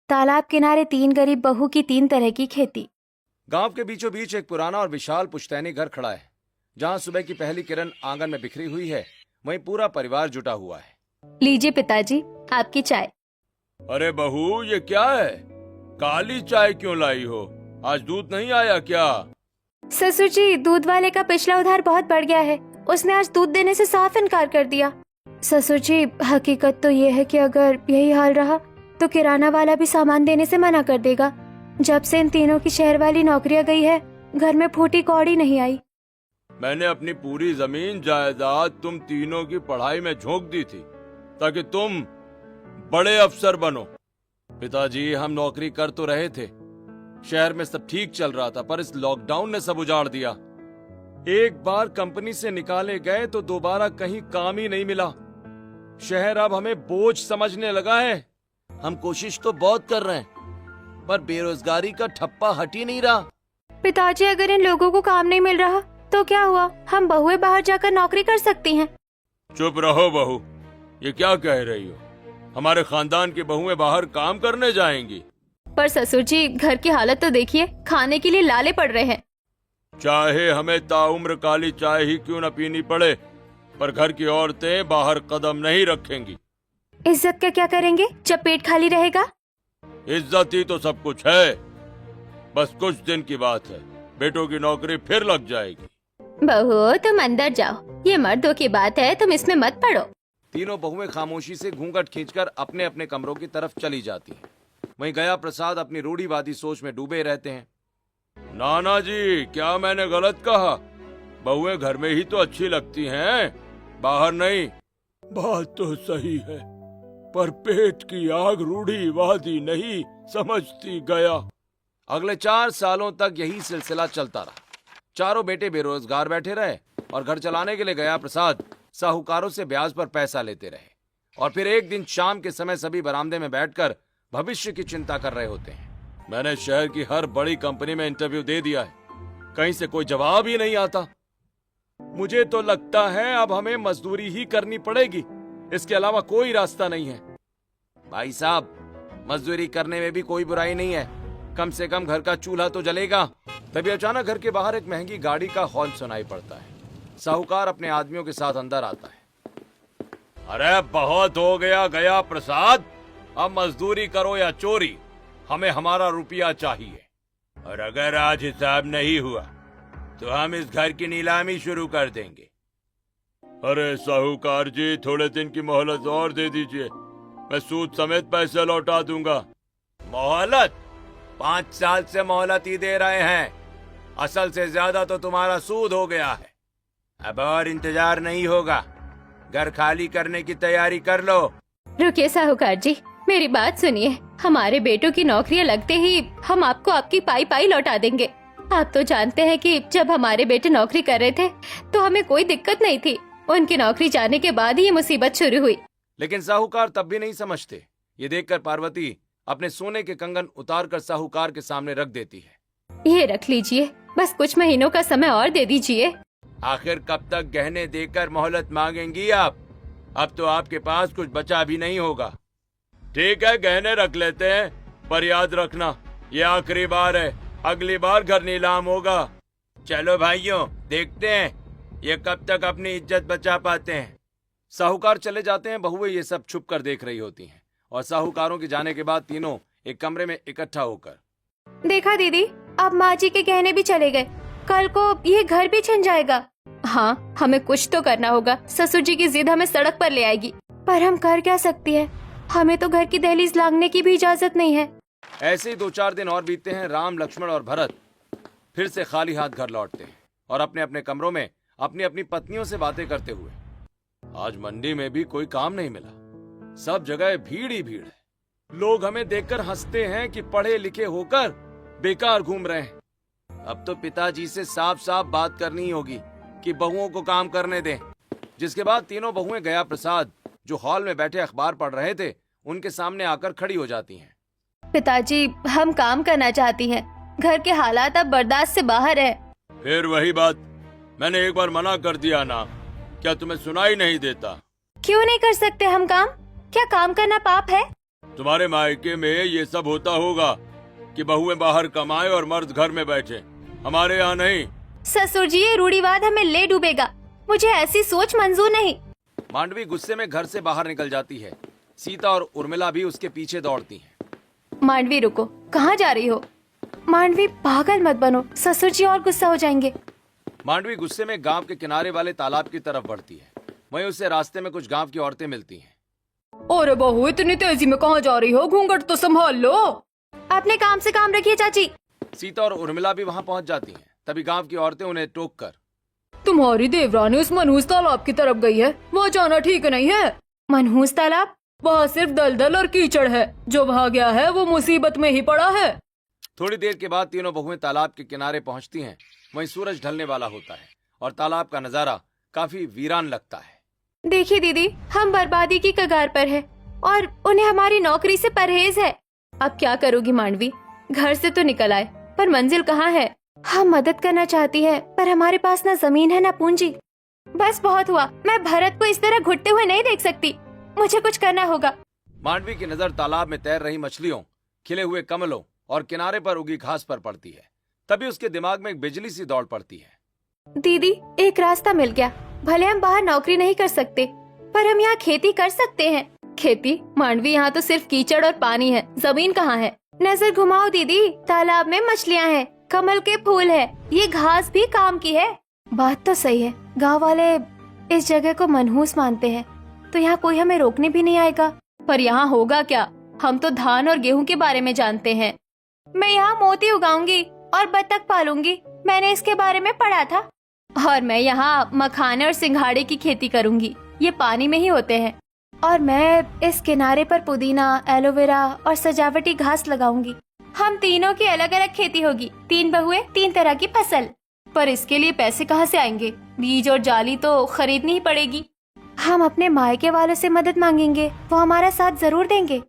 तालाब किनारे 3 गरीब बहू की 3 तरह की खेती। गांव के बीचों बीच एक पुराना और विशाल पुश्तैनी घर खड़ा है। जहां सुबह की पहली किरण आंगन में बिखरी हुई है, वहीं पूरा परिवार जुटा हुआ है। लीजिए पिताजी, आपकी चाय। अरे बहू, ये क्या है? काली चाय क्यों लाई हो? आज दूध नहीं आया क्या? ससुर जी, दूध वाले का पिछला उधार बहुत बढ़ गया है। उसने आज दूध देने से साफ इनकार कर दिया। ससुर जी, हकीकत तो ये है कि अगर यही हाल रहा तो किराना वाला भी सामान देने से मना कर देगा। जब से इन तीनों की शहर वाली नौकरियां गई है, घर में फूटी कौड़ी नहीं आई। मैंने अपनी पूरी जमीन जायदाद तुम तीनों की पढ़ाई में झोंक दी थी ताकि तुम बड़े अफसर बनो। पिताजी, हम नौकरी कर तो रहे थे, शहर में सब ठीक चल रहा था, पर इस लॉकडाउन ने सब उजाड़ दिया। एक बार कंपनी से निकाले गए तो दोबारा कहीं काम ही नहीं मिला। शहर अब हमें बोझ समझने लगा है। हम कोशिश तो बहुत कर रहे हैं, पर बेरोजगारी का ठप्पा हट ही नहीं रहा। पिताजी, अगर इन लोगों को काम नहीं मिल रहा तो क्या हुआ? हम बहुएं बाहर जाकर नौकरी कर सकती हैं। चुप रहो बहू, ये क्या कह रही हो? हमारे खानदान की बहुएं बाहर काम करने जाएंगी? पर ससुर जी, घर की हालत तो देखिए, खाने के लिए लाले पड़ रहे हैं। चाहे हमें ताउम्र काली चाय ही क्यों न पीनी पड़े, पर घर की औरतें बाहर कदम नहीं रखेंगी। इज्जत का क्या करेंगे जब पेट खाली रहेगा? इज्जत ही तो सब कुछ है। बस कुछ दिन की बात है, बेटों की नौकरी फिर लग जाएगी। बहू, तुम अंदर जाओ, ये मर्दों की बात है, तुम इसमें मत पड़ो। तीनों बहुएं खामोशी से घूंघट खींचकर अपने अपने कमरों की तरफ चली जाती हैं। वहीं गया प्रसाद अपनी रूढ़िवादी सोच में डूबे रहते हैं। नाना जी, क्या मैंने गलत कहा? बहुएं घर में ही तो अच्छी लगती हैं, बाहर नहीं। बात तो सही है, पर पेट की आग रूढ़िवादी नहीं समझती गया। अगले 4 सालों तक यही सिलसिला चलता रहा। चारों बेटे बेरोजगार बैठे रहे और घर चलाने के लिए गया प्रसाद साहूकारों से ब्याज पर पैसा लेते रहे। और फिर एक दिन शाम के समय सभी बरामदे में बैठकर भविष्य की चिंता कर रहे होते हैं। मैंने शहर की हर बड़ी कंपनी में इंटरव्यू दे दिया है, कहीं से कोई जवाब ही नहीं आता। मुझे तो लगता है अब हमें मजदूरी ही करनी पड़ेगी, इसके अलावा कोई रास्ता नहीं है। भाई साहब, मजदूरी करने में भी कोई बुराई नहीं है, कम से कम घर का चूल्हा तो जलेगा। तभी अचानक घर के बाहर एक महंगी गाड़ी का हॉर्न सुनाई पड़ता है। साहूकार अपने आदमियों के साथ अंदर आता है। अरे बहुत हो गया गया प्रसाद, अब मजदूरी करो या चोरी, हमें हमारा रुपया चाहिए। और अगर आज हिसाब नहीं हुआ तो हम इस घर की नीलामी शुरू कर देंगे। अरे साहूकार जी, थोड़े दिन की मोहलत और दे दीजिए, मैं सूद समेत पैसे लौटा दूंगा। मोहलत? 5 साल से मोहलत ही दे रहे हैं, असल से ज्यादा तो तुम्हारा सूद हो गया है। अब और इंतजार नहीं होगा, घर खाली करने की तैयारी कर लो। रुकिए साहूकार जी, मेरी बात सुनिए। हमारे बेटों की नौकरियां लगते ही हम आपको आपकी पाई पाई लौटा देंगे। आप तो जानते हैं कि जब हमारे बेटे नौकरी कर रहे थे तो हमें कोई दिक्कत नहीं थी। उनकी नौकरी जाने के बाद ही ये मुसीबत शुरू हुई। लेकिन साहूकार तब भी नहीं समझते। ये देखकर पार्वती अपने सोने के कंगन उतारकर साहूकार के सामने रख देती है। ये रख लीजिए, बस कुछ महीनों का समय और दे दीजिए। आखिर कब तक गहने देकर मोहलत मांगेंगी आप? अब तो आपके पास कुछ बचा भी नहीं होगा। ठीक है, गहने रख लेते हैं, पर याद रखना ये आखिरी बार है, अगली बार घर नीलाम होगा। चलो भाइयों, देखते हैं ये कब तक अपनी इज्जत बचा पाते हैं। साहूकार चले जाते हैं। बहुएं ये सब छुप कर देख रही होती हैं और साहूकारों के जाने के बाद तीनों एक कमरे में इकट्ठा होकर, देखा दीदी, अब माँ जी के गहने भी चले गए, कल को ये घर भी छिन जाएगा। हाँ, हमें कुछ तो करना होगा। ससुर जी की जिद हमें सड़क पर ले आएगी, पर हम कर क्या सकती है? हमें तो घर की दहलीज लांघने की भी इजाजत नहीं है। ऐसे ही 2-4 दिन और बीतते हैं। राम, लक्ष्मण और भरत फिर से खाली हाथ घर लौटते हैं और अपने अपने कमरों में अपनी अपनी पत्नियों से बातें करते हुए। आज मंडी में भी कोई काम नहीं मिला, सब जगह भीड़ ही भीड़ है। लोग हमें देखकर हंसते हैं कि पढ़े लिखे होकर बेकार घूम रहे हैं। अब तो पिताजी से साफ साफ बात करनी होगी कि बहुओं को काम करने दें। जिसके बाद तीनों बहुएं गया प्रसाद, जो हॉल में बैठे अखबार पढ़ रहे थे, उनके सामने आकर खड़ी हो जाती हैं। पिताजी, हम काम करना चाहती हैं, घर के हालात अब बर्दाश्त से बाहर है। फिर वही बात, मैंने एक बार मना कर दिया ना, क्या तुम्हें सुनाई नहीं देता? क्यों नहीं कर सकते हम काम? क्या काम करना पाप है? तुम्हारे मायके में ये सब होता होगा कि बहुएं बाहर कमाए और मर्द घर में बैठे, हमारे यहाँ नहीं। ससुर जी, ये रूढ़िवाद हमें ले डूबेगा। मुझे ऐसी सोच मंजूर नहीं। मांडवी गुस्से में घर से बाहर निकल जाती है। सीता और उर्मिला भी उसके पीछे दौड़ती हैं। मांडवी रुको, कहाँ जा रही हो? मांडवी पागल मत बनो, ससुर जी और गुस्सा हो जाएंगे। मांडवी गुस्से में गांव के किनारे वाले तालाब की तरफ बढ़ती है। वहीं उसे रास्ते में कुछ गांव की औरतें मिलती हैं। अरे बहू, इतनी तेजी में कहाँ जा रही हो? घूंघट तो संभाल लो। अपने काम से काम रखिए चाची। सीता और उर्मिला भी वहां पहुंच जाती हैं। तभी गांव की औरतें उन्हें टोककर, तुम्हारी देवरानी उस मनहूस तालाब की तरफ गई है, वो जाना ठीक नहीं है। मनहूस तालाब? वहाँ सिर्फ दलदल और कीचड़ है। जो वहाँ गया है वो मुसीबत में ही पड़ा है। थोड़ी देर के बाद तीनों बहुएं तालाब के किनारे पहुंचती हैं। वहीं सूरज ढलने वाला होता है और तालाब का नजारा काफी वीरान लगता है। देखिए दीदी, हम बर्बादी की कगार पर है और उन्हें हमारी नौकरी से परहेज है। अब क्या करोगी मांडवी? घर से तो निकल आए, पर मंजिल कहाँ है? हम मदद करना चाहती है, पर हमारे पास ना जमीन है ना पूंजी। बस बहुत हुआ, मैं भरत को इस तरह घुटते हुए नहीं देख सकती। मुझे कुछ करना होगा। मांडवी की नजर तालाब में तैर रही मछलियों, खिले हुए कमलों और किनारे पर उगी घास पर पड़ती है। तभी उसके दिमाग में एक बिजली सी दौड़ पड़ती है। दीदी, एक रास्ता मिल गया। भले हम बाहर नौकरी नहीं कर सकते, पर हम यहाँ खेती कर सकते हैं। खेती? मांडवी, यहाँ तो सिर्फ कीचड़ और पानी है, जमीन कहाँ है? नजर घुमाओ दीदी, तालाब में मछलियाँ हैं, कमल के फूल है, ये घास भी काम की है। बात तो सही है। गांव वाले इस जगह को मनहूस मानते हैं, तो यहाँ कोई हमें रोकने भी नहीं आएगा। पर यहाँ होगा क्या? हम तो धान और गेहूं के बारे में जानते हैं। मैं यहाँ मोती उगाऊंगी और बतख पालूंगी, मैंने इसके बारे में पढ़ा था। और मैं यहाँ मखाने और सिंघाड़े की खेती करूंगी, ये पानी में ही होते हैं। और मैं इस किनारे पर पुदीना, एलोवेरा और सजावटी घास लगाऊंगी। हम तीनों की अलग अलग खेती होगी, 3 बहुएं, 3 तरह की फसल। पर इसके लिए पैसे कहाँ से आएंगे? बीज और जाली तो खरीदनी ही पड़ेगी। हम अपने मायके वालों से मदद मांगेंगे, वो हमारा साथ जरूर देंगे।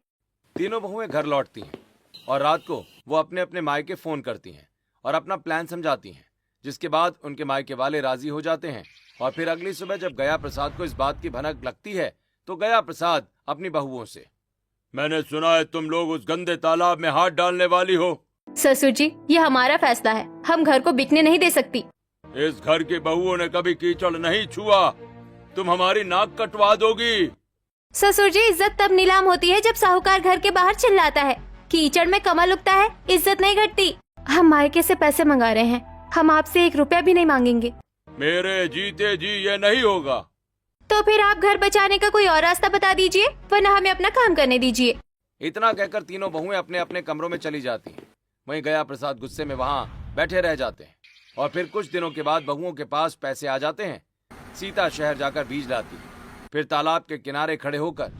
तीनों बहुएं घर लौटती हैं और रात को वो अपने अपने मायके फोन करती हैं और अपना प्लान समझाती हैं, जिसके बाद उनके मायके वाले राजी हो जाते हैं। और फिर अगली सुबह जब गया प्रसाद को इस बात की भनक लगती है, तो गया प्रसाद अपनी बहुओं से, मैंने सुना है तुम लोग उस गंदे तालाब में हाथ डालने वाली हो। ससुर जी, ये हमारा फैसला है, हम घर को बिकने नहीं दे सकती। इस घर की बहुओं ने कभी कीचड़ नहीं छुआ, तुम हमारी नाक कटवा दोगी। ससुर जी, इज्जत तब नीलाम होती है जब साहूकार घर के बाहर चिल्लाता है। कीचड़ में कमल उगता है, इज्जत नहीं घटती। हम मायके से पैसे मंगा रहे हैं, हम आपसे 1 रुपया भी नहीं मांगेंगे। मेरे जीते जी ये नहीं होगा। तो फिर आप घर बचाने का कोई और रास्ता बता दीजिए, वरना हमें अपना काम करने दीजिए। इतना कहकर तीनों बहुएं अपने अपने कमरों में चली जाती हैं। वहीं गया प्रसाद गुस्से में वहां बैठे रह जाते हैं। और फिर कुछ दिनों के बाद बहुओं के पास पैसे आ जाते हैं। सीता शहर जाकर बीज लाती है, फिर तालाब के किनारे खड़े होकर,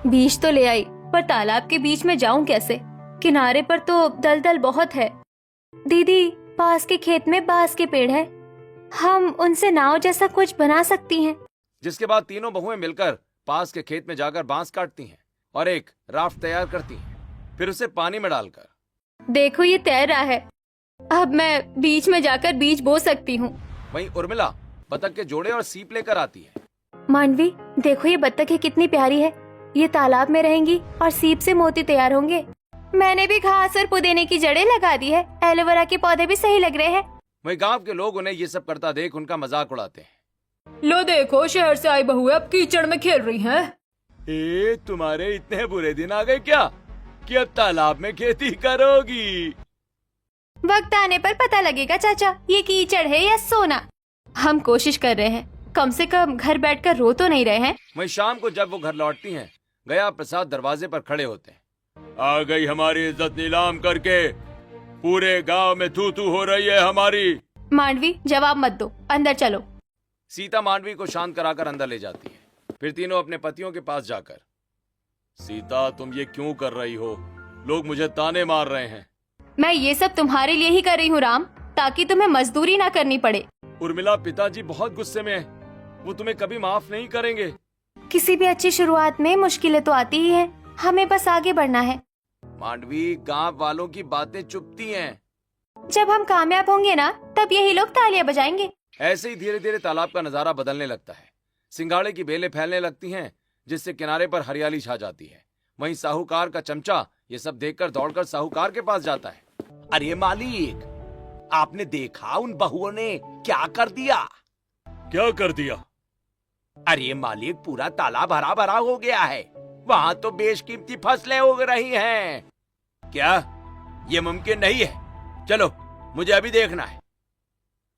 बीज तो ले आई, पर तालाब के बीच में जाऊं कैसे? किनारे पर तो दलदल बहुत है। दीदी, पास के खेत में बांस के पेड़ है, हम उनसे नाव जैसा कुछ बना सकती हैं। जिसके बाद तीनों बहुएं मिलकर पास के खेत में जाकर बांस काटती हैं और एक राफ्ट तैयार करती हैं। फिर उसे पानी में डालकर, देखो ये तैर रहा है, अब मैं बीच में जाकर बीज बो सकती हूँ। वहीं उर्मिला बतख के जोड़े और सीप लेकर आती है। मांडवी, देखो ये बत्तखें कितनी प्यारी है, ये तालाब में रहेंगी और सीप से मोती तैयार होंगे। मैंने भी घास और पुदीने की जड़ें लगा दी है, एलोवेरा के पौधे भी सही लग रहे हैं। वहीं गांव के लोग उन्हें ये सब करता देख उनका मजाक उड़ाते हैं। लो देखो, शहर से आई बहुएं अब कीचड़ में खेल रही हैं। तुम्हारे इतने बुरे दिन आ गए क्या कि अब तालाब में खेती करोगी? वक्त आने पर पता लगेगा चाचा, ये कीचड़ है या सोना। हम कोशिश कर रहे हैं, कम से कम घर बैठकर रो तो नहीं रहे हैं। वहीं शाम को जब वो घर लौटती हैं, गया प्रसाद दरवाजे पर खड़े होते हैं। आ गई हमारी इज्जत नीलाम करके, पूरे गांव में थू थू हो रही है हमारी। मांडवी, जवाब मत दो, अंदर चलो। सीता मांडवी को शांत कराकर अंदर ले जाती है। फिर तीनों अपने पतियों के पास जाकर, सीता तुम ये क्यों कर रही हो? लोग मुझे ताने मार रहे हैं। मैं ये सब तुम्हारे लिए ही कर रही हूँ राम, ताकि तुम्हें मजदूरी ना करनी पड़े। उर्मिला, पिताजी बहुत गुस्से में हैं, वो तुम्हें कभी माफ नहीं करेंगे। किसी भी अच्छी शुरुआत में मुश्किलें तो आती ही हैं, हमें बस आगे बढ़ना है। मांडवी, गांव वालों की बातें चुभती हैं। जब हम कामयाब होंगे ना, तब यही लोग तालियां बजाएंगे। ऐसे ही धीरे धीरे तालाब का नजारा बदलने लगता है। सिंघाड़े की बेलें फैलने लगती हैं, जिससे किनारे पर हरियाली छा जाती है। वहीं साहूकार का चमचा ये सब देखकर दौड़कर साहूकार के पास जाता है। अरे मालिक, आपने देखा उन बहुओं ने क्या कर दिया? क्या कर दिया? अरे मालिक, पूरा तालाब हरा भरा हो गया है। वहां तो बेशकीमती फसलें उग रही हैं। क्या ये मुमकिन नहीं है? चलो, मुझे अभी देखना है।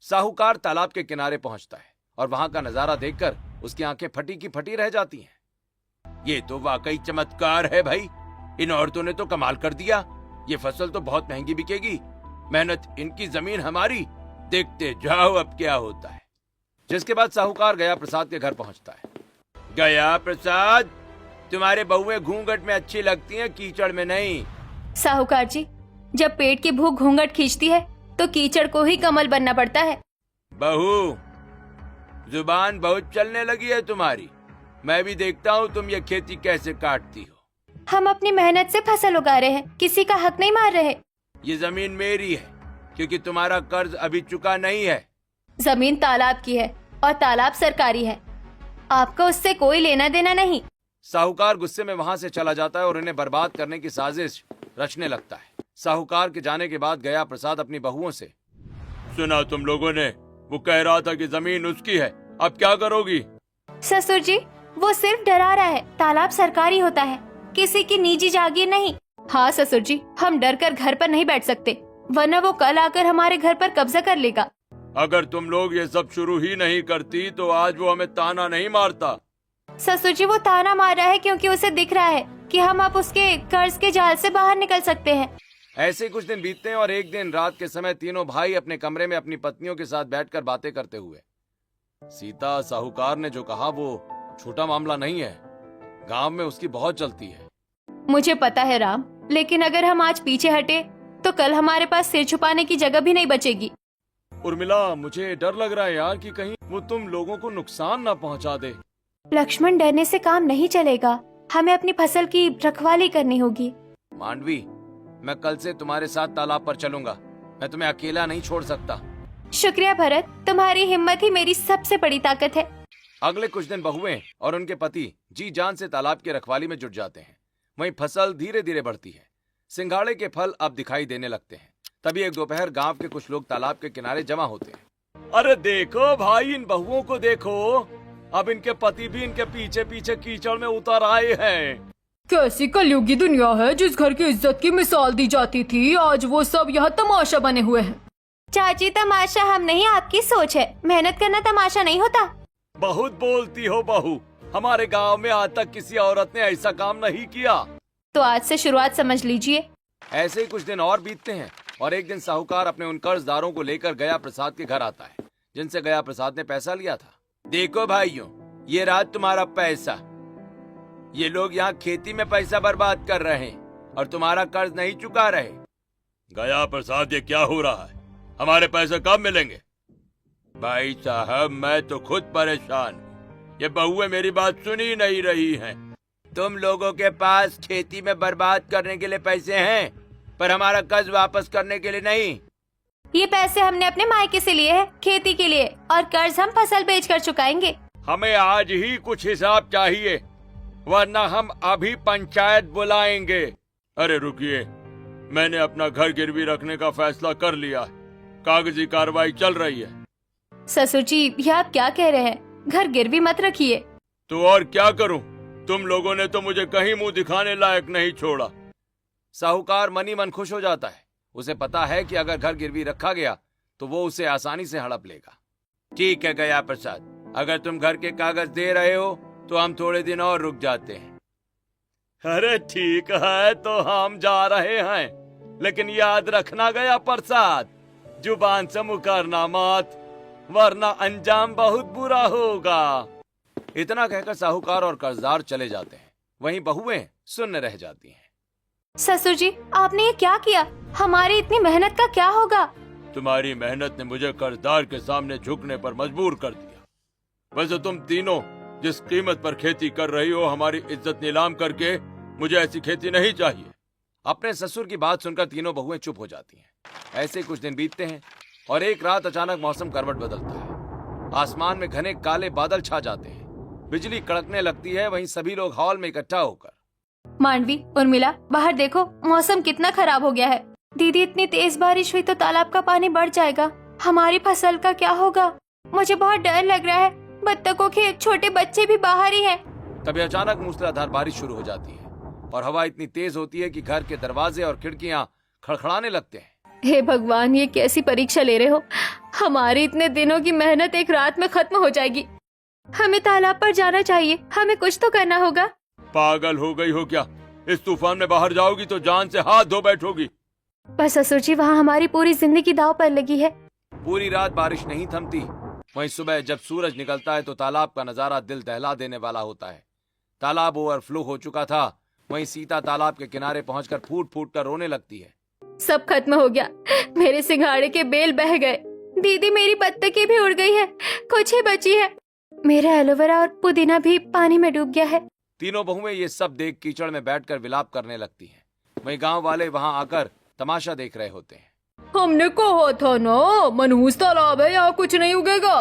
साहूकार तालाब के किनारे पहुंचता है और वहां का नजारा देखकर उसकी आंखें फटी की फटी रह जाती हैं। ये तो वाकई चमत्कार है भाई। इन औरतों ने तो कमाल कर दिया। ये फसल तो बहुत महंगी बिकेगी। मेहनत इनकी, जमीन हमारी। देखते जाओ अब क्या होता है। जिसके बाद साहूकार गया प्रसाद के घर पहुंचता है। गया प्रसाद, तुम्हारे बहुएं घूंघट में अच्छी लगती हैं, कीचड़ में नहीं। साहूकार जी, जब पेट की भूख घूंघट खींचती है तो कीचड़ को ही कमल बनना पड़ता है। बहू, जुबान बहुत चलने लगी है तुम्हारी। मैं भी देखता हूँ तुम ये खेती कैसे काटती हो। हम अपनी मेहनत से फसल उगा रहे हैं, किसी का हक नहीं मार रहे। ये जमीन मेरी है क्योंकि तुम्हारा कर्ज अभी चुका नहीं है। जमीन तालाब की है और तालाब सरकारी है। आपको उससे कोई लेना देना नहीं। साहूकार गुस्से में वहां से चला जाता है और इन्हें बर्बाद करने की साजिश रचने लगता है। साहूकार के जाने के बाद गया प्रसाद अपनी बहुओं से, सुना तुम लोगों ने? वो कह रहा था कि जमीन उसकी है। अब क्या करोगी? ससुर जी, वो सिर्फ डरा रहा है। तालाब सरकारी होता है, किसी की निजी जागीर नहीं। हाँ ससुर जी, हम डर कर घर पर नहीं बैठ सकते, वरना वो कल आकर हमारे घर पर कब्जा कर लेगा। अगर तुम लोग ये सब शुरू ही नहीं करती तो आज वो हमें ताना नहीं मारता। ससुर जी, वो ताना मार रहा है क्योंकि उसे दिख रहा है कि हम अब उसके कर्ज के जाल से बाहर निकल सकते हैं। ऐसे कुछ दिन बीतते हैं और एक दिन रात के समय तीनों भाई अपने कमरे में अपनी पत्नियों के साथ बैठकर बातें करते हुए। सीता, साहूकार ने जो कहा वो छोटा मामला नहीं है। गांव में उसकी बहुत चलती है। मुझे पता है राम, लेकिन अगर हम आज पीछे हटे तो कल हमारे पास सिर छुपाने की जगह भी नहीं बचेगी। उर्मिला, मुझे डर लग रहा है यार कि कहीं वो तुम लोगों को नुकसान ना पहुंचा दे। लक्ष्मण, डरने से काम नहीं चलेगा। हमें अपनी फसल की रखवाली करनी होगी। मांडवी, मैं कल से तुम्हारे साथ तालाब पर चलूंगा। मैं तुम्हें अकेला नहीं छोड़ सकता। शुक्रिया भरत, तुम्हारी हिम्मत ही मेरी सबसे बड़ी ताकत है। अगले कुछ दिन बहुएं और उनके पति जी जान से तालाब की रखवाली में जुट जाते हैं। वहीं फसल धीरे धीरे बढ़ती है। सिंघाड़े के फल अब दिखाई देने लगते हैं। तभी एक दोपहर गांव के कुछ लोग तालाब के किनारे जमा होते हैं। अरे देखो भाई, इन बहुओं को देखो। अब इनके पति भी इनके पीछे पीछे कीचड़ में उतर आए हैं। कैसी कलयुगी दुनिया है, जिस घर की इज्जत की मिसाल दी जाती थी आज वो सब यहाँ तमाशा बने हुए हैं। चाची, तमाशा हम नहीं, आपकी सोच है। मेहनत करना तमाशा नहीं होता। बहुत बोलती हो बहू। हमारे गांव में आज तक किसी औरत ने ऐसा काम नहीं किया। तो आज से शुरुआत समझ लीजिए। ऐसे ही कुछ दिन और बीतते हैं और एक दिन साहूकार अपने उन कर्जदारों को लेकर गया प्रसाद के घर आता है, जिनसे गया प्रसाद ने पैसा लिया था। देखो भाइयों, ये रहा तुम्हारा पैसा। ये लोग यहाँ खेती में पैसा बर्बाद कर रहे हैं और तुम्हारा कर्ज नहीं चुका रहे। गया प्रसाद, ये क्या हो रहा है? हमारे पैसे कब मिलेंगे? भाई साहब, मैं तो खुद परेशान हूँ। ये बहुएं मेरी बात सुन ही नहीं रही हैं। तुम लोगों के पास खेती में बर्बाद करने के लिए पैसे हैं, पर हमारा कर्ज वापस करने के लिए नहीं। ये पैसे हमने अपने मायके से लिए हैं, खेती के लिए, और कर्ज हम फसल बेचकर चुकाएंगे। हमें आज ही कुछ हिसाब चाहिए, वरना हम अभी पंचायत बुलाएंगे। अरे रुकिए, मैंने अपना घर गिरवी रखने का फैसला कर लिया है। कागजी कार्रवाई चल रही है। ससुर जी, ये आप क्या कह रहे हैं? घर गिरवी मत रखिए। तो और क्या करूं? तुम लोगों ने तो मुझे कहीं मुंह दिखाने लायक नहीं छोड़ा। साहूकार मनी मन खुश हो जाता है। उसे पता है कि अगर घर गिरवी रखा गया तो वो उसे आसानी से हड़प लेगा। ठीक है गया प्रसाद, अगर तुम घर के कागज दे रहे हो तो हम थोड़े दिन और रुक जाते हैं। अरे ठीक है, तो हम जा रहे हैं, लेकिन याद रखना गया प्रसाद, जुबान से मुकरना मत, वरना अंजाम बहुत बुरा होगा। इतना कहकर साहूकार और कर्जदार चले जाते हैं। वहीं बहुएं सुन्न रह जाती हैं। ससुर जी, आपने ये क्या किया? हमारी इतनी मेहनत का क्या होगा? तुम्हारी मेहनत ने मुझे कर्जदार के सामने झुकने पर मजबूर कर दिया। वैसे तुम तीनों जिस कीमत पर खेती कर रही हो, हमारी इज्जत नीलाम करके मुझे ऐसी खेती नहीं चाहिए। अपने ससुर की बात सुनकर तीनों बहुएं चुप हो जाती हैं। ऐसे कुछ दिन बीतते हैं और एक रात अचानक मौसम करवट बदलता है। आसमान में घने काले बादल छा जाते हैं, बिजली कड़कने लगती है। वहीं सभी लोग हॉल में इकट्ठा होकर मांडवी, उर्मिला, बाहर देखो, मौसम कितना खराब हो गया है। दीदी, इतनी तेज बारिश हुई तो तालाब का पानी बढ़ जाएगा। हमारी फसल का क्या होगा? मुझे बहुत डर लग रहा है। बत्तखों के छोटे बच्चे भी बाहर ही हैं। तभी अचानक मूसलाधार बारिश शुरू हो जाती है और हवा इतनी तेज होती है कि घर के दरवाजे और खिड़कियां खड़खड़ाने लगते हैं। हे भगवान, ये कैसी परीक्षा ले रहे हो? हमारी इतने दिनों की मेहनत एक रात में खत्म हो जाएगी। हमें तालाब पर जाना चाहिए, हमें कुछ तो करना होगा। पागल हो गई हो क्या? इस तूफान में बाहर जाओगी तो जान से हाथ धो बैठोगी। पर ससुर जी, वहाँ हमारी पूरी जिंदगी दांव पर लगी है। पूरी रात बारिश नहीं थमती। वहीं सुबह जब सूरज निकलता है तो तालाब का नजारा दिल दहला देने वाला होता है। तालाब ओवरफ्लो हो चुका था। वहीं सीता तालाब के किनारे पहुंचकर फूट फूट कर रोने लगती है। सब खत्म हो गया, मेरे सिंघाड़े के बेल बह गए। दीदी, मेरी बत्तखें भी उड़ गई है, कुछ ही बची है। मेरा एलोवेरा और पुदीना भी पानी में डूब गया है। तीनों बहुएं ये सब देख कीचड़ में बैठकर विलाप करने लगती हैं। वहीं गांव वाले वहां आकर तमाशा देख रहे होते हैं। हमने कहा था ना, मनहूस तालाब है, यहाँ कुछ नहीं उगेगा।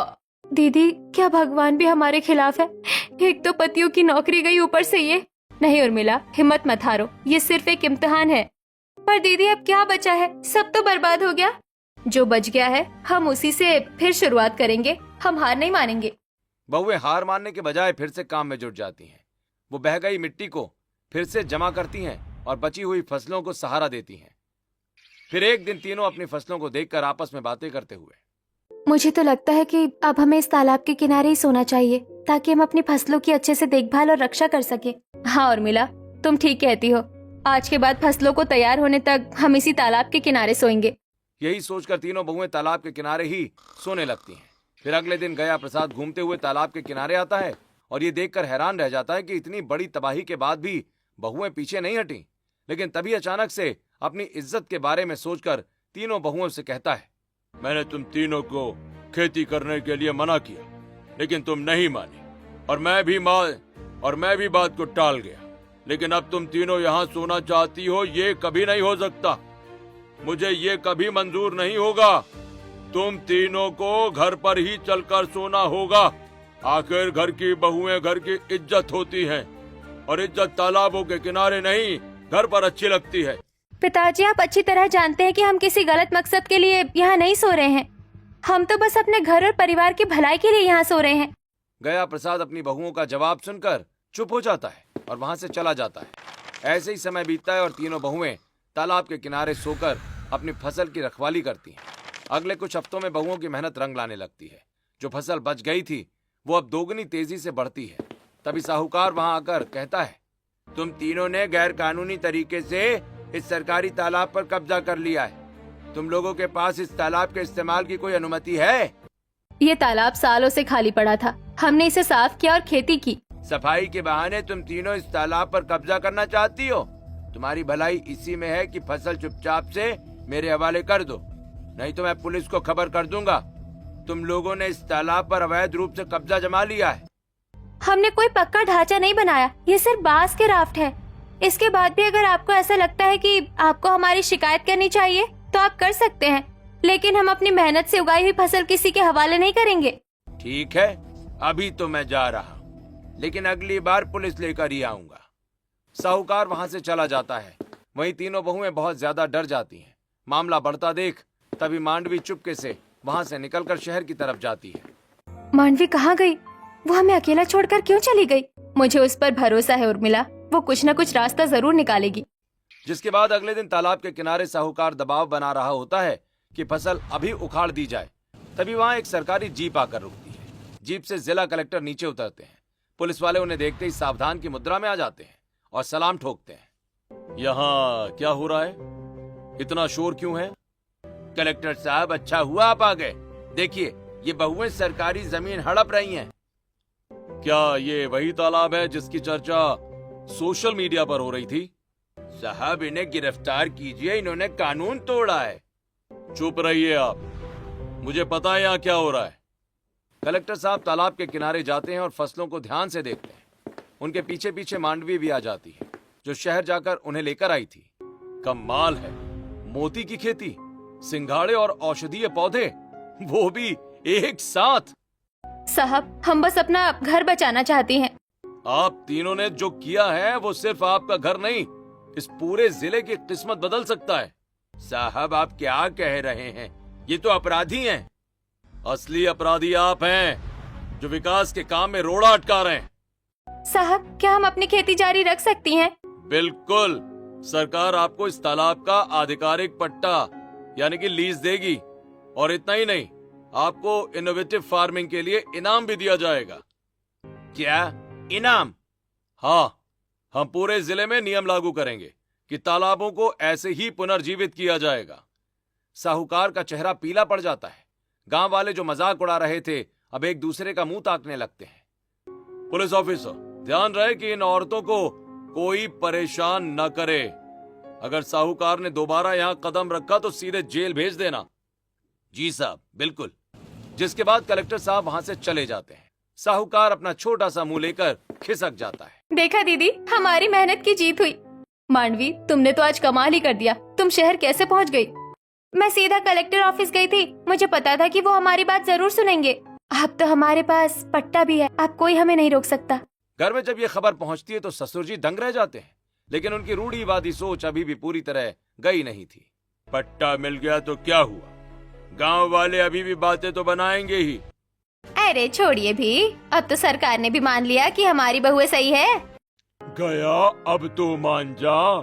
दीदी, क्या भगवान भी हमारे खिलाफ है? एक तो पतियों की नौकरी गई, ऊपर से ये। नहीं उर्मिला, हिम्मत मत हारो, ये सिर्फ एक इम्तिहान है। पर दीदी, अब क्या बचा है? सब तो बर्बाद हो गया। जो बच गया है हम उसी से फिर शुरुआत करेंगे। हम हार नहीं मानेंगे। बहुएं हार मानने के बजाय फिर से काम में जुट जाती हैं। वो बह गई मिट्टी को फिर से जमा करती हैं और बची हुई फसलों को सहारा देती हैं। फिर एक दिन तीनों अपनी फसलों को देखकर आपस में बातें करते हुए, मुझे तो लगता है कि अब हमें इस तालाब के किनारे ही सोना चाहिए, ताकि हम अपनी फसलों की अच्छे से देखभाल और रक्षा कर सके। हाँ उर्मिला, तुम ठीक कहती हो। आज के बाद फसलों को तैयार होने तक हम इसी तालाब के किनारे सोएंगे। यही सोचकर तीनों बहुएं तालाब के किनारे ही सोने लगती हैं। फिर अगले दिन गया प्रसाद घूमते हुए तालाब के किनारे आता है और ये देखकर हैरान रह जाता है कि इतनी बड़ी तबाही के बाद भी बहुएं पीछे नहीं हटी। लेकिन तभी अचानक से अपनी इज्जत के बारे में सोचकर तीनों बहुओं से कहता है, मैंने तुम तीनों को खेती करने के लिए मना किया, लेकिन तुम नहीं मानी और मैं भी बात को टाल गया। लेकिन अब तुम तीनों यहाँ सोना चाहती हो, ये कभी नहीं हो सकता। मुझे ये कभी मंजूर नहीं होगा। तुम तीनों को घर पर ही चलकर सोना होगा। आखिर घर की बहुएं घर की इज्जत होती हैं और इज्जत तालाबों के किनारे नहीं, घर पर अच्छी लगती है। पिताजी, आप अच्छी तरह जानते हैं कि हम किसी गलत मकसद के लिए यहाँ नहीं सो रहे हैं। हम तो बस अपने घर और परिवार की भलाई के लिए यहाँ सो रहे हैं। गया प्रसाद अपनी बहुओं का जवाब सुनकर चुप हो जाता है और वहां से चला जाता है। ऐसे ही समय बीतता है और तीनों बहुएं तालाब के किनारे सोकर अपनी फसल की रखवाली करती हैं। अगले कुछ हफ्तों में बहुओं की मेहनत रंग लाने लगती है। जो फसल बच गई थी वो अब दोगुनी तेजी से बढ़ती है। तभी साहूकार वहां आकर कहता है, तुम तीनों ने गैर कानूनी तरीके से इस सरकारी तालाब पर कब्जा कर लिया है। तुम लोगों के पास इस तालाब के इस्तेमाल की कोई अनुमति है? ये तालाब सालों से खाली पड़ा था, हमने इसे साफ किया और खेती की। सफाई के बहाने तुम तीनों इस तालाब पर कब्जा करना चाहती हो? तुम्हारी भलाई इसी में है कि फसल चुपचाप से मेरे हवाले कर दो, नहीं तो मैं पुलिस को खबर कर दूंगा। तुम लोगों ने इस तालाब पर अवैध रूप से कब्जा जमा लिया है। हमने कोई पक्का ढांचा नहीं बनाया, ये सिर्फ बांस के राफ्ट है। इसके बाद भी अगर आपको ऐसा लगता है कि आपको हमारी शिकायत करनी चाहिए तो आप कर सकते हैं, लेकिन हम अपनी मेहनत से उगाई हुई फसल किसी के हवाले नहीं करेंगे। ठीक है, अभी तो मैं जा रहा हूँ, लेकिन अगली बार पुलिस लेकर ही आऊंगा। साहूकार वहां से चला जाता है। वहीं तीनों बहुएं बहुत ज्यादा डर जाती हैं। मामला बढ़ता देख तभी मांडवी चुपके से वहां से निकलकर शहर की तरफ जाती है। मांडवी कहाँ गई? वो हमें अकेला छोड़कर क्यों चली गई? मुझे उस पर भरोसा है उर्मिला, वो कुछ न कुछ रास्ता जरूर निकालेगी। जिसके बाद अगले दिन तालाब के किनारे साहूकार दबाव बना रहा होता है कि फसल अभी उखाड़ दी जाए। तभी वहां एक सरकारी जीप आकर रुकती है। जीप से जिला कलेक्टर नीचे उतरते हैं। पुलिस वाले उन्हें देखते ही सावधान की मुद्रा में आ जाते हैं और सलाम ठोकते हैं। यहाँ क्या हो रहा है? इतना शोर क्यों है? कलेक्टर साहब, अच्छा हुआ आप आ गए। देखिए, ये बहुएं सरकारी जमीन हड़प रही हैं। क्या ये वही तालाब है जिसकी चर्चा सोशल मीडिया पर हो रही थी? साहब, इन्हें गिरफ्तार कीजिए, इन्होंने कानून तोड़ा है। चुप रहिए आप, मुझे पता है यहाँ क्या हो रहा है। कलेक्टर साहब तालाब के किनारे जाते हैं और फसलों को ध्यान से देखते हैं। उनके पीछे पीछे मांडवी भी आ जाती है, जो शहर जाकर उन्हें लेकर आई थी। कमाल है, मोती की खेती, सिंघाड़े और औषधीय पौधे, वो भी एक साथ। साहब, हम बस अपना घर बचाना चाहती हैं। आप तीनों ने जो किया है वो सिर्फ आपका घर नहीं, इस पूरे जिले की किस्मत बदल सकता है। साहब आप क्या कह रहे हैं? ये तो अपराधी हैं। असली अपराधी आप हैं जो विकास के काम में रोड़ा अटका रहे हैं। साहब, क्या हम अपनी खेती जारी रख सकती हैं? बिल्कुल, सरकार आपको इस तालाब का आधिकारिक पट्टा यानी कि लीज देगी, और इतना ही नहीं, आपको इनोवेटिव फार्मिंग के लिए इनाम भी दिया जाएगा। क्या इनाम? हाँ, हम पूरे जिले में नियम लागू करेंगे कि तालाबों को ऐसे ही पुनर्जीवित किया जाएगा। साहूकार का चेहरा पीला पड़ जाता है। गांव वाले जो मजाक उड़ा रहे थे अब एक दूसरे का मुंह ताकने लगते हैं। पुलिस ऑफिसर, ध्यान रहे कि इन औरतों को कोई परेशान न करे। अगर साहूकार ने दोबारा यहां कदम रखा तो सीधे जेल भेज देना। जी साहब, बिल्कुल। जिसके बाद कलेक्टर साहब वहां से चले जाते हैं। साहूकार अपना छोटा सा मुंह लेकर खिसक जाता है। देखा दीदी, हमारी मेहनत की जीत हुई। मांडवी, तुमने तो आज कमाल ही कर दिया। तुम शहर कैसे पहुंच गई? मैं सीधा कलेक्टर ऑफिस गई थी। मुझे पता था कि वो हमारी बात जरूर सुनेंगे। अब तो हमारे पास पट्टा भी है, अब कोई हमें नहीं रोक सकता। घर में जब ये खबर पहुंचती है तो ससुर जी दंग रह जाते हैं, लेकिन उनकी रूढ़िवादी सोच अभी भी पूरी तरह गई नहीं थी। पट्टा मिल गया तो क्या हुआ? गांव वाले अभी भी बातें तो बनाएंगे ही। अरे छोड़िए भी, अब तो सरकार ने भी मान लिया कि हमारी बहुएं सही है। गया, अब तो मान जा।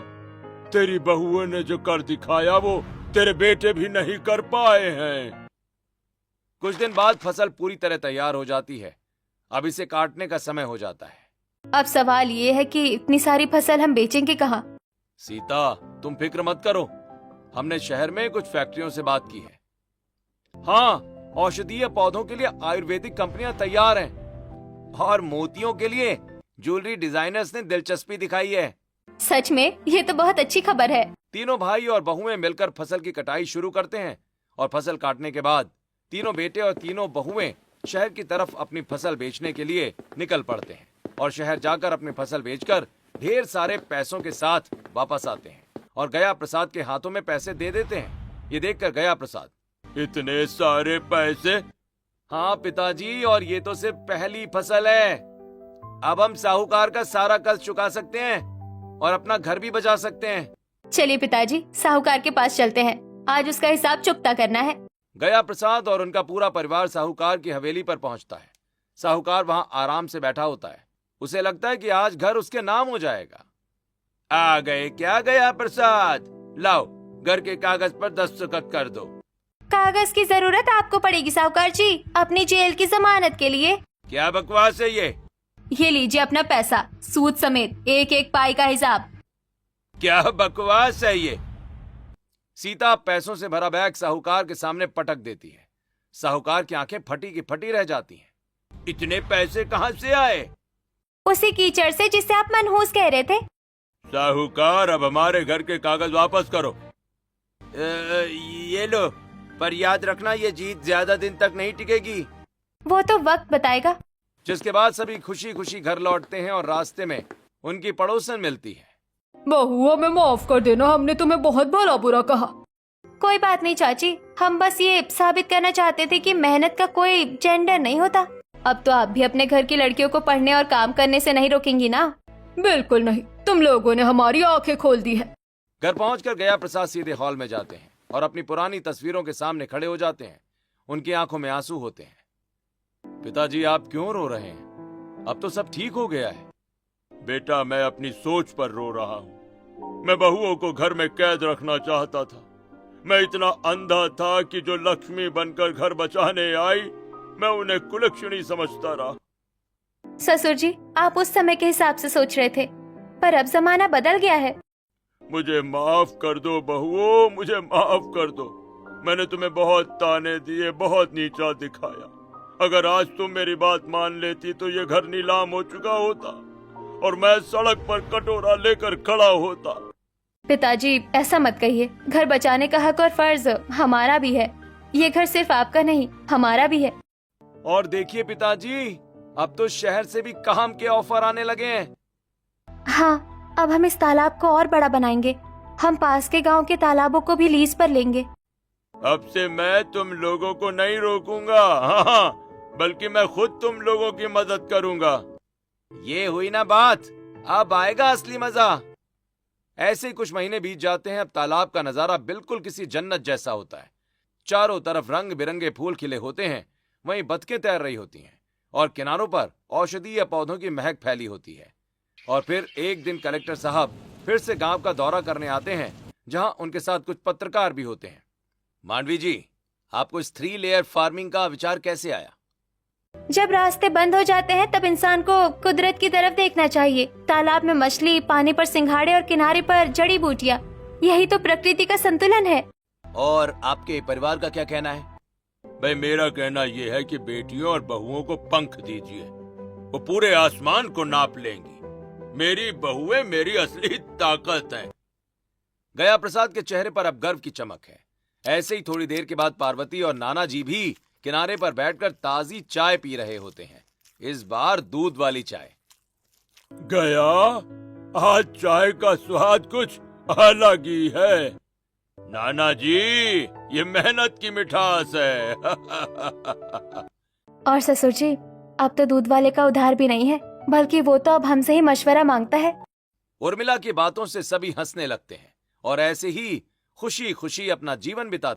तेरी बहुओं ने जो कर दिखाया वो तेरे बेटे भी नहीं कर पाए हैं। कुछ दिन बाद फसल पूरी तरह तैयार हो जाती है। अब इसे काटने का समय हो जाता है। अब सवाल ये है कि इतनी सारी फसल हम बेचेंगे कहाँ? सीता, तुम फिक्र मत करो, हमने शहर में कुछ फैक्ट्रियों से बात की है। हाँ, औषधीय पौधों के लिए आयुर्वेदिक कंपनियां तैयार हैं, और मोतियों के लिए ज्वेलरी डिजाइनर्स ने दिलचस्पी दिखाई है। सच में? ये तो बहुत अच्छी खबर है। तीनों भाई और बहुएं मिलकर फसल की कटाई शुरू करते हैं, और फसल काटने के बाद तीनों बेटे और तीनों बहुएं शहर की तरफ अपनी फसल बेचने के लिए निकल पड़ते हैं, और शहर जाकर अपनी फसल बेचकर ढेर सारे पैसों के साथ वापस आते हैं और गया प्रसाद के हाथों में पैसे दे देते हैं। ये देखकर गया प्रसाद, इतने सारे पैसे? हाँ पिताजी, और ये तो सिर्फ पहली फसल है। अब हम साहूकार का सारा कर्ज चुका सकते हैं और अपना घर भी बचा सकते हैं। चलिए पिताजी, साहूकार के पास चलते हैं। आज उसका हिसाब चुकता करना है। गया प्रसाद और उनका पूरा परिवार साहूकार की हवेली पर पहुंचता है। साहूकार वहां आराम से बैठा होता है। उसे लगता है कि आज घर उसके नाम हो जाएगा। आ गए क्या गया प्रसाद? लाओ, घर के कागज पर दस्तखत कर दो। कागज की जरूरत आपको पड़ेगी साहूकार जी, अपनी जेल की जमानत के लिए। क्या बकवास है ये? ये लीजिए अपना पैसा, सूद समेत एक एक पाई का हिसाब। क्या बकवास है ये? सीता पैसों से भरा बैग साहूकार के सामने पटक देती है। साहूकार की आंखें फटी की फटी रह जाती हैं। इतने पैसे कहाँ से आए? उसी कीचड़ से जिसे आप मनहूस कह रहे थे। साहूकार, अब हमारे घर के कागज वापस करो। ये लो, पर याद रखना ये जीत ज्यादा दिन तक नहीं टिकेगी। वो तो वक्त बताएगा। जिसके बाद सभी खुशी खुशी घर लौटते हैं और रास्ते में उनकी पड़ोसन मिलती है। बहू, हमें माफ कर देना, हमने तुम्हें बहुत भला बुरा कहा। कोई बात नहीं चाची, हम बस ये साबित करना चाहते थे कि मेहनत का कोई जेंडर नहीं होता। अब तो आप भी अपने घर की लड़कियों को पढ़ने और काम करने से नहीं रोकेंगी ना? बिल्कुल नहीं, तुम लोगों ने हमारी आंखें खोल दी है। घर पहुंचकर गया प्रसाद सीधे हॉल में जाते हैं और अपनी पुरानी तस्वीरों के सामने खड़े हो जाते हैं। उनकी आंखों में आंसू होते हैं। पिताजी, आप क्यों रो रहे हैं? अब तो सब ठीक हो गया है। बेटा, मैं अपनी सोच पर रो रहा हूँ। मैं बहुओं को घर में कैद रखना चाहता था। मैं इतना अंधा था कि जो लक्ष्मी बनकर घर बचाने आई, मैं उन्हें कुलक्षणी समझता रहा। ससुर जी, आप उस समय के हिसाब से सोच रहे थे, पर अब जमाना बदल गया है। मुझे माफ कर दो बहुओं, मुझे माफ कर दो। मैंने तुम्हें बहुत ताने दिए, बहुत नीचा दिखाया। अगर आज तुम मेरी बात मान लेती तो ये घर नीलाम हो चुका होता और मैं सड़क पर कटोरा लेकर खड़ा होता। पिताजी, ऐसा मत कहिए। घर बचाने का हक और फर्ज हमारा भी है। ये घर सिर्फ आपका नहीं, हमारा भी है। और देखिए पिताजी, अब तो शहर से भी काम के ऑफर आने लगे हैं। हाँ, अब हम इस तालाब को और बड़ा बनाएंगे। हम पास के गांव के तालाबों को भी लीज पर लेंगे। अब से मैं तुम लोगों को नहीं रोकूंगा। हाँ, बल्कि मैं खुद तुम लोगों की मदद करूंगा। ये हुई ना बात, अब आएगा असली मजा। ऐसे ही कुछ महीने बीत जाते हैं। अब तालाब का नजारा बिल्कुल किसी जन्नत जैसा होता है। चारों तरफ रंग बिरंगे फूल खिले होते हैं, वहीं बतखें तैर रही होती हैं और किनारों पर औषधीय पौधों की महक फैली होती है। और फिर एक दिन कलेक्टर साहब फिर से गांव का दौरा करने आते हैं, जहां उनके साथ कुछ पत्रकार भी होते हैं। मांडवी जी, आपको इस 3 लेयर फार्मिंग का विचार कैसे आया? जब रास्ते बंद हो जाते हैं तब इंसान को कुदरत की तरफ देखना चाहिए। तालाब में मछली, पानी पर सिंघाड़े और किनारे पर जड़ी बूटियाँ, यही तो प्रकृति का संतुलन है। और आपके परिवार का क्या कहना है? भाई मेरा कहना यह है कि बेटियों और बहुओं को पंख दीजिए, वो पूरे आसमान को नाप लेंगी। मेरी बहुएं मेरी असली ताकत है। गया प्रसाद के चेहरे पर अब गर्व की चमक है। ऐसे ही थोड़ी देर के बाद पार्वती और नाना जी भी किनारे पर बैठकर ताजी चाय पी रहे होते हैं, इस बार दूध वाली चाय। गया, आज चाय का स्वाद कुछ अलग ही है। नाना जी, ये मेहनत की मिठास है। और ससुर जी, अब तो दूध वाले का उधार भी नहीं है, बल्कि वो तो अब हमसे ही मशवरा मांगता है। उर्मिला की बातों से सभी हंसने लगते हैं और ऐसे ही खुशी खुशी अपना जीवन बिताते